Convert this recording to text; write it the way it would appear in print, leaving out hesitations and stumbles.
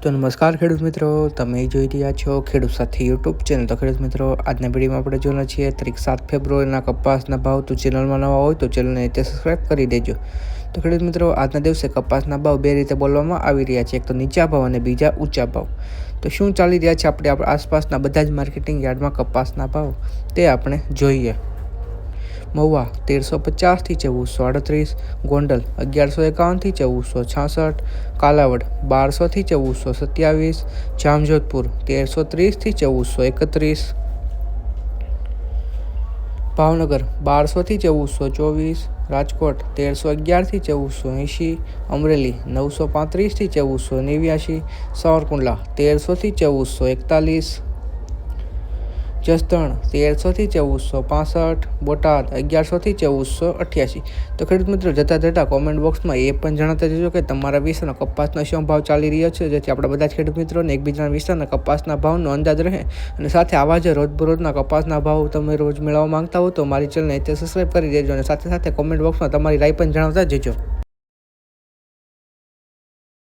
તો નમસ્કાર ખેડૂત મિત્રો, તમે જોઈ રહ્યા છો ખેડૂત સાથી યુટ્યુબ ચેનલ। તો ખેડૂત મિત્રો, આજના વિડીયોમાં આપણે જોવાના છીએ તારીખ 7 ફેબ્રુઆરીના કપાસના ભાવ। તો ચેનલમાં નવા હોય તો ચેનલને સબસ્ક્રાઈબ કરી દેજો। તો ખેડૂત મિત્રો, આજના દિવસે કપાસના ભાવ બે રીતે બોલવામાં આવી રહ્યા છે, એક તો નીચા ભાવ અને બીજા ઊંચા ભાવ। તો શું ચાલી રહ્યા છે આપણે આસપાસના બધા જ માર્કેટિંગ યાર્ડમાં કપાસના ભાવ તે આપણે જોઈએ। મહુવા 1350 થી 1438, ગોંડલ 1151 થી 1466, કાલાવડ 1200 થી 1427, જામજોધપુર 1330 થી 1431, ભાવનગર 1200 થી 1424, રાજકોટ 1311 થી 1480, અમરેલી 935 થી 1489, સાવરકુંડલા 1300 થી 1441, જસદણ 1300 થી 1465, બોટાદ 1100 થી 1488। તો ખેડૂત મિત્રો, જતા કોમેન્ટ બોક્સમાં એ પણ જણાવતા જજો કે તમારા વિસ્તારના કપાસનો શું ભાવ ચાલી રહ્યો છે, જેથી આપણે બધા જ ખેડૂત મિત્રોને એકબીજાના વિસ્તારના કપાસના ભાવનો અંદાજ રહે। અને સાથે આવા જ રોજબરોજના કપાસના ભાવ તમે રોજ મેળવવા માંગતા હો તો મારી ચેનલને સબસ્ક્રાઈબ કરી દેજો અને સાથે કોમેન્ટ બોક્સમાં તમારી રાય પણ જણાવતા જજો।